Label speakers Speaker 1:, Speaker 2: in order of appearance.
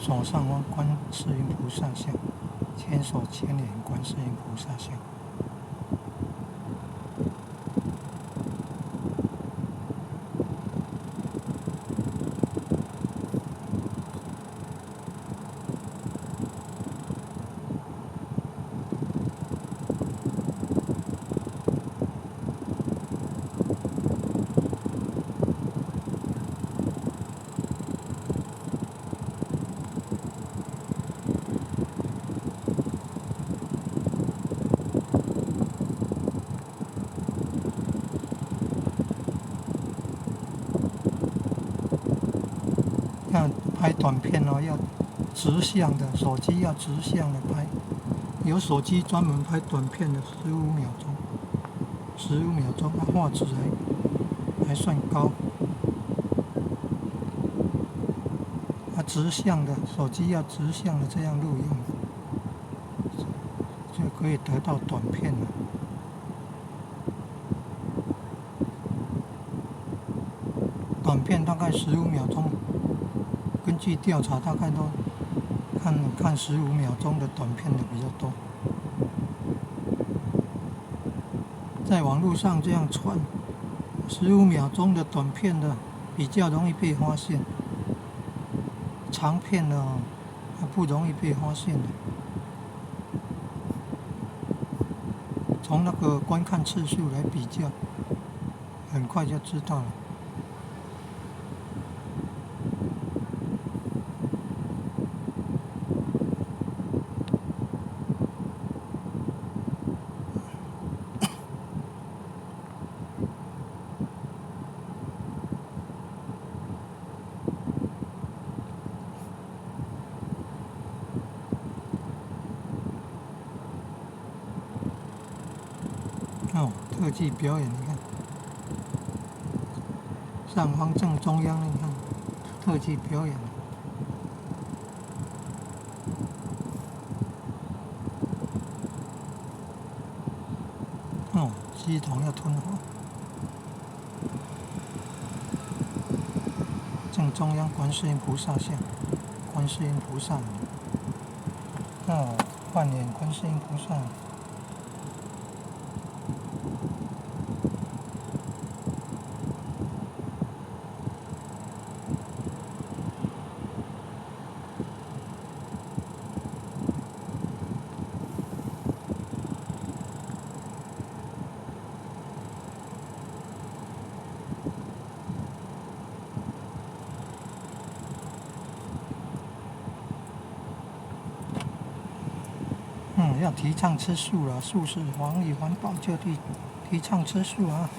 Speaker 1: 左上方观世音菩萨像，千手千眼观世音菩萨像。要拍短片哦，要直向的，手机要直向的拍。有手机专门拍短片的，15秒钟，15秒钟，画质还算高。直向的手机要直向的这样录用，就可以得到短片了。短片大概15秒钟，根据调查，大概都看15秒钟的短片的比较多。在网络上这样传15秒钟的短片的，比较容易被发现。长片的不容易被发现的。从那个观看次数来比较，很快就知道了。特技表演，你看，上方正中央，你看，特技表演。系统要吞化。正中央观世音菩萨像，观世音菩萨。扮演观世音菩萨。要提倡吃素了，素是防疫环保，就提倡吃素啊。